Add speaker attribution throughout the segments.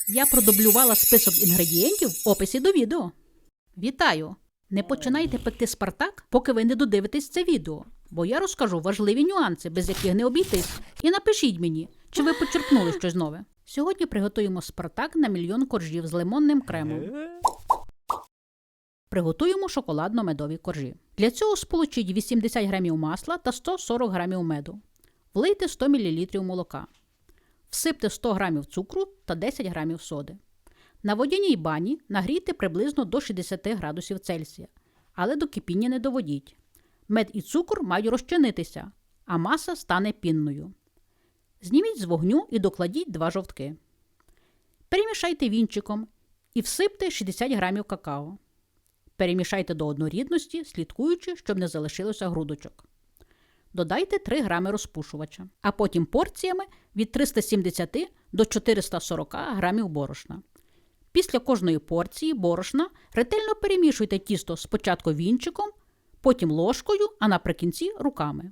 Speaker 1: Я продублювала список інгредієнтів в описі до відео. Вітаю! Не починайте пекти Спартак, поки ви не додивитесь це відео, бо я розкажу важливі нюанси, без яких не обійтись. І напишіть мені, чи ви почерпнули щось нове. Сьогодні приготуємо Спартак на 1 000 000 коржів з лимонним кремом. Приготуємо шоколадно-медові коржі. Для цього сполучіть 80 грамів масла та 140 грамів меду. Влийте 100 мл молока. Всипте 100 грамів цукру та 10 грамів соди. На водяній бані нагрійте приблизно до 60 градусів Цельсія, але до кипіння не доводіть. Мед і цукор мають розчинитися, а маса стане пінною. Зніміть з вогню і докладіть 2 жовтки. Перемішайте вінчиком і всипте 60 грамів какао. Перемішайте до однорідності, слідкуючи, щоб не залишилося грудочок. Додайте 3 грами розпушувача, а потім порціями від 370 до 440 грамів борошна. Після кожної порції борошна ретельно перемішуйте тісто спочатку вінчиком, потім ложкою, а наприкінці руками.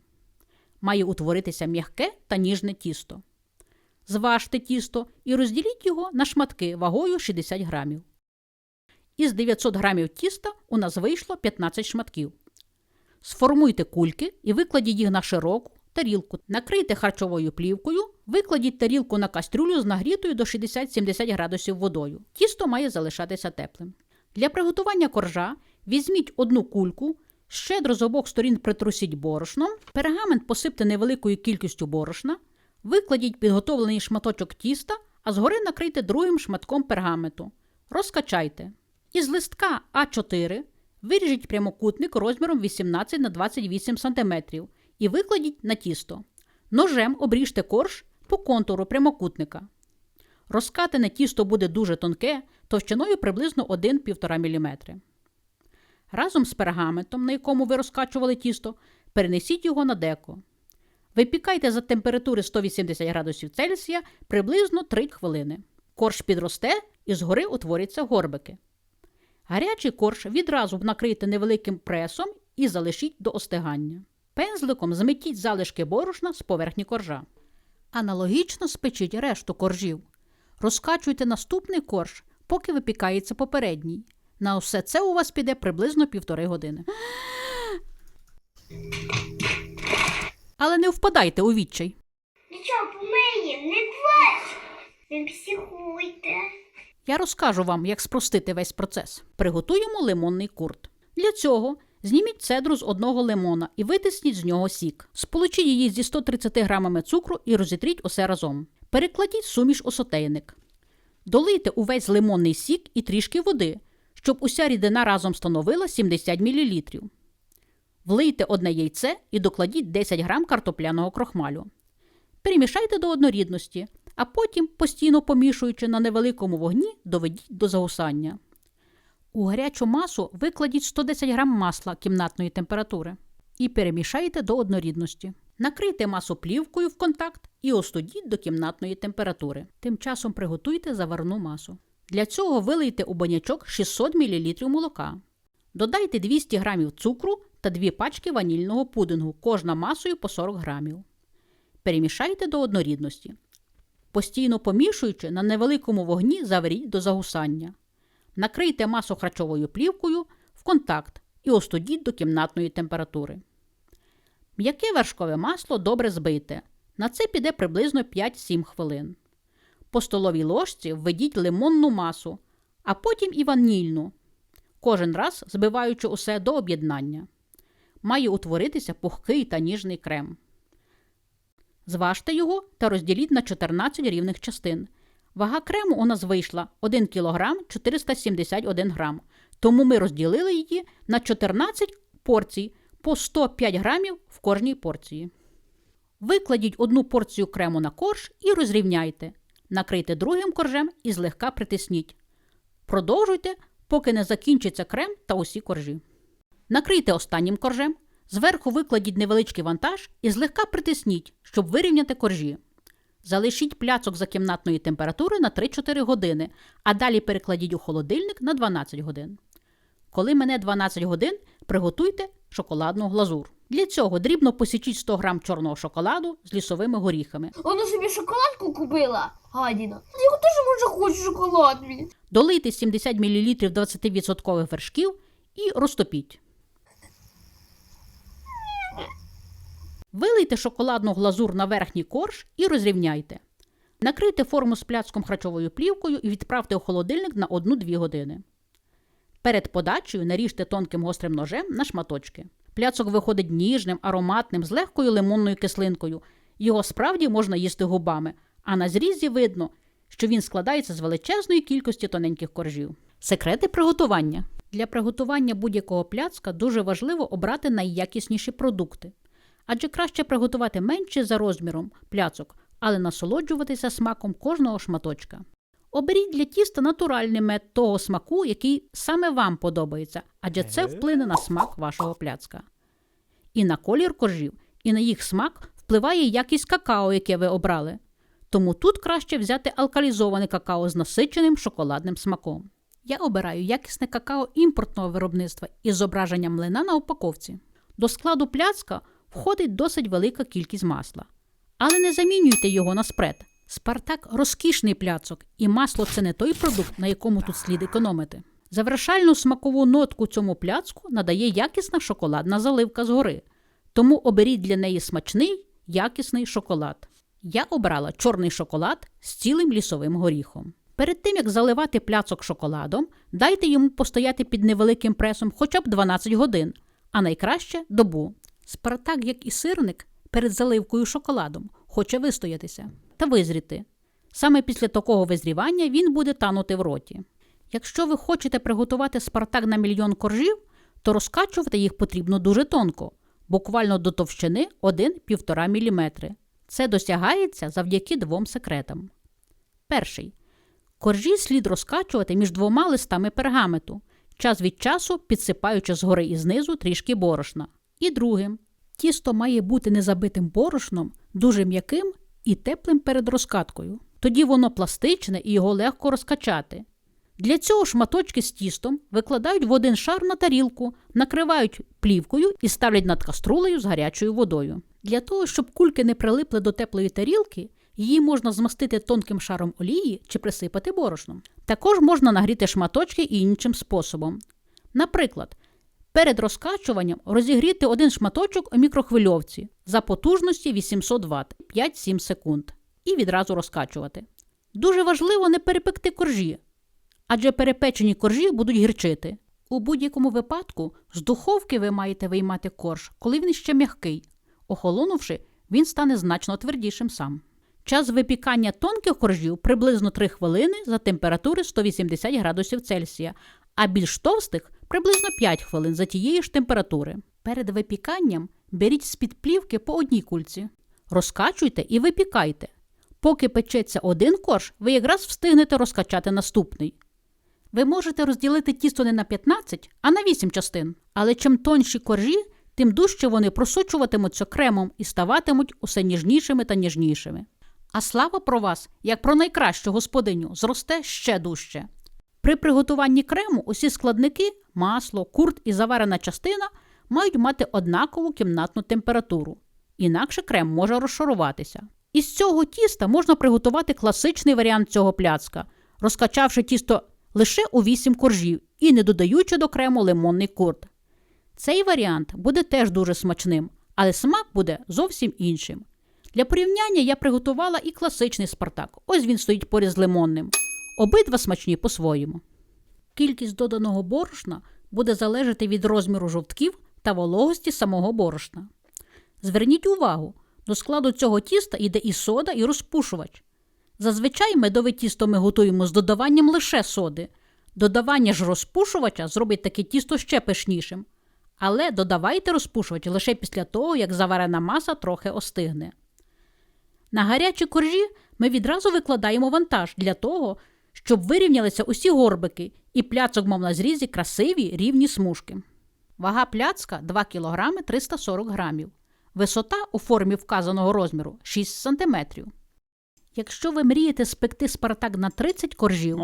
Speaker 1: Має утворитися м'яке та ніжне тісто. Зважте тісто і розділіть його на шматки вагою 60 грамів. Із 900 грамів тіста у нас вийшло 15 шматків. Сформуйте кульки і викладіть їх на широку тарілку. Накрийте харчовою плівкою, викладіть тарілку на кастрюлю з нагрітою до 60-70 градусів водою. Тісто має залишатися теплим. Для приготування коржа візьміть одну кульку, щедро з обох сторін притрусіть борошном, пергамент посипте невеликою кількістю борошна, викладіть підготовлений шматочок тіста, а згори накрийте другим шматком пергаменту. Розкачайте. Із листка А4 виріжіть прямокутник розміром 18 на 28 см і викладіть на тісто. Ножем обріжте корж по контуру прямокутника. Розкатане тісто буде дуже тонке, товщиною приблизно 1-1,5 мм. Разом з пергаментом, на якому ви розкачували тісто, перенесіть його на деко. Випікайте за температури 180 градусів Цельсія приблизно 3 хвилини. Корж підросте і згори утворяться горбики. Гарячий корж відразу накрийте невеликим пресом і залишіть до остигання. Пензликом зметіть залишки борошна з поверхні коржа. Аналогічно спечіть решту коржів. Розкачуйте наступний корж, поки випікається попередній. На усе це у вас піде приблизно 1,5 години. Але не впадайте у відчай.
Speaker 2: Нічого, помиє, не плач, не психуйте.
Speaker 1: Я розкажу вам, як спростити весь процес. Приготуємо лимонний курт. Для цього зніміть цедру з одного лимона і витисніть з нього сік. Сполучіть її зі 130 грамами цукру і розітріть усе разом. Перекладіть суміш у сотейник. Долийте увесь лимонний сік і трішки води, щоб уся рідина разом становила 70 мл. Влийте одне яйце і докладіть 10 грам картопляного крохмалю. Перемішайте до однорідності, а потім, постійно помішуючи на невеликому вогні, доведіть до загусання. У гарячу масу викладіть 110 грам масла кімнатної температури і перемішайте до однорідності. Накрийте масу плівкою в контакт і остудіть до кімнатної температури. Тим часом приготуйте заварну масу. Для цього вилийте у банячок 600 мл молока. Додайте 200 грамів цукру та 2 пачки ванільного пудингу, кожна масою по 40 грамів. Перемішайте до однорідності. Постійно помішуючи, на невеликому вогні заваріть до загусання. Накрийте масу харчовою плівкою в контакт і остудіть до кімнатної температури. М'яке вершкове масло добре збийте. На це піде приблизно 5-7 хвилин. По столовій ложці введіть лимонну масу, а потім і ванільну, кожен раз збиваючи усе до об'єднання. Має утворитися пухкий та ніжний крем. Зважте його та розділіть на 14 рівних частин. Вага крему у нас вийшла 1 кг 471 грам, тому ми розділили її на 14 порцій по 105 грамів в кожній порції. Викладіть одну порцію крему на корж і розрівняйте. Накрийте другим коржем і злегка притисніть. Продовжуйте, поки не закінчиться крем та усі коржі. Накрийте останнім коржем. Зверху викладіть невеличкий вантаж і злегка притисніть, щоб вирівняти коржі. Залишіть пляцок за кімнатної температури на 3-4 години, а далі перекладіть у холодильник на 12 годин. Коли мине 12 годин, приготуйте шоколадну глазур. Для цього дрібно посічіть 100 грам чорного шоколаду з лісовими горіхами.
Speaker 2: Вона собі шоколадку купила, гадіна. Я його теж може хочу.
Speaker 3: хочу шоколад мій.
Speaker 1: Долийте 70 мл 20% вершків і розтопіть. Вилийте шоколадну глазур на верхній корж і розрівняйте. Накрийте форму з пляцком харчовою плівкою і відправте у холодильник на 1-2 години. Перед подачею наріжте тонким гострим ножем на шматочки. Пляцок виходить ніжним, ароматним, з легкою лимонною кислинкою. Його справді можна їсти губами, а на зрізі видно, що він складається з величезної кількості тоненьких коржів. Секрети приготування. Для приготування будь-якого пляцка дуже важливо обрати найякісніші продукти. Адже краще приготувати менше за розміром пляцок, але насолоджуватися смаком кожного шматочка. Оберіть для тіста натуральний мед того смаку, який саме вам подобається, адже це вплине на смак вашого пляцка. І на колір коржів, і на їх смак впливає якість какао, яке ви обрали. Тому тут краще взяти алкалізоване какао з насиченим шоколадним смаком. Я обираю якісне какао імпортного виробництва із зображенням млина на упаковці. До складу пляцка входить досить велика кількість масла. Але не замінюйте його на спред. Спартак – розкішний пляцок, і масло – це не той продукт, на якому тут слід економити. Завершальну смакову нотку цьому пляцку надає якісна шоколадна заливка згори. Тому оберіть для неї смачний, якісний шоколад. Я обрала чорний шоколад з цілим лісовим горіхом. Перед тим, як заливати пляцок шоколадом, дайте йому постояти під невеликим пресом хоча б 12 годин, а найкраще – добу. Спартак, як і сирник, перед заливкою шоколадом хоче вистоятися та визріти. Саме після такого визрівання він буде танути в роті. Якщо ви хочете приготувати спартак на 1 мільйон коржів, то розкачувати їх потрібно дуже тонко, буквально до товщини 1–1,5 мм. Це досягається завдяки 2 секретам. Перший. Коржі слід розкачувати між 2 листами пергаменту, час від часу підсипаючи згори і знизу трішки борошна. І другим. Тісто має бути не забитим борошном, дуже м'яким і теплим перед розкаткою. Тоді воно пластичне і його легко розкачати. Для цього шматочки з тістом викладають в один шар на тарілку, накривають плівкою і ставлять над каструлею з гарячою водою. Для того, щоб кульки не прилипли до теплої тарілки, її можна змастити тонким шаром олії чи присипати борошном. Також можна нагріти шматочки і іншим способом. Наприклад, перед розкачуванням розігріти один шматочок у мікрохвильовці за потужності 800 Вт 5-7 секунд і відразу розкачувати. Дуже важливо не перепекти коржі, адже перепечені коржі будуть гірчити. У будь-якому випадку з духовки ви маєте виймати корж, коли він ще м'який. Охолонувши, він стане значно твердішим сам. Час випікання тонких коржів приблизно 3 хвилини за температури 180 градусів Цельсія, а більш товстих – приблизно 5 хвилин за тієї ж температури. Перед випіканням беріть з-під плівки по одній кульці. Розкачуйте і випікайте. Поки печеться один корж, ви якраз встигнете розкачати наступний. Ви можете розділити тісто не на 15, а на 8 частин. Але чим тонші коржі, тим дужче вони просочуватимуться кремом і ставатимуть усе ніжнішими та ніжнішими. А слава про вас, як про найкращу господиню, зросте ще дужче. При приготуванні крему усі складники – масло, курт і заварена частина – мають мати однакову кімнатну температуру. Інакше крем може розшаруватися. Із цього тіста можна приготувати класичний варіант цього пляцка, розкачавши тісто лише у 8 коржів і не додаючи до крему лимонний курт. Цей варіант буде теж дуже смачним, але смак буде зовсім іншим. Для порівняння я приготувала і класичний спартак. Ось він стоїть поряд з лимонним. Обидва смачні по-своєму. Кількість доданого борошна буде залежати від розміру жовтків та вологості самого борошна. Зверніть увагу, до складу цього тіста йде і сода, і розпушувач. Зазвичай медове тісто ми готуємо з додаванням лише соди. Додавання ж розпушувача зробить таке тісто ще пишнішим. Але додавайте розпушувач лише після того, як заварена маса трохи остигне. На гарячі коржі ми відразу викладаємо вантаж для того, щоб вирівнялися усі горбики і пляцок мав на зрізі красиві рівні смужки. Вага пляцка 2 кг 340 г. Висота у формі вказаного розміру 6 см. Якщо ви мрієте спекти спартак на 30 коржів,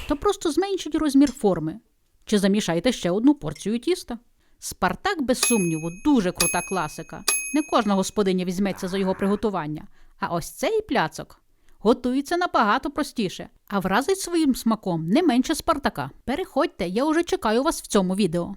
Speaker 1: то просто зменшіть розмір форми чи замішайте ще одну порцію тіста. Спартак, без сумніву, дуже крута класика. Не кожна господиня візьметься за його приготування. А ось цей пляцок Готується набагато простіше, а вразить своїм смаком не менше Спартака. Переходьте, я уже чекаю вас в цьому відео.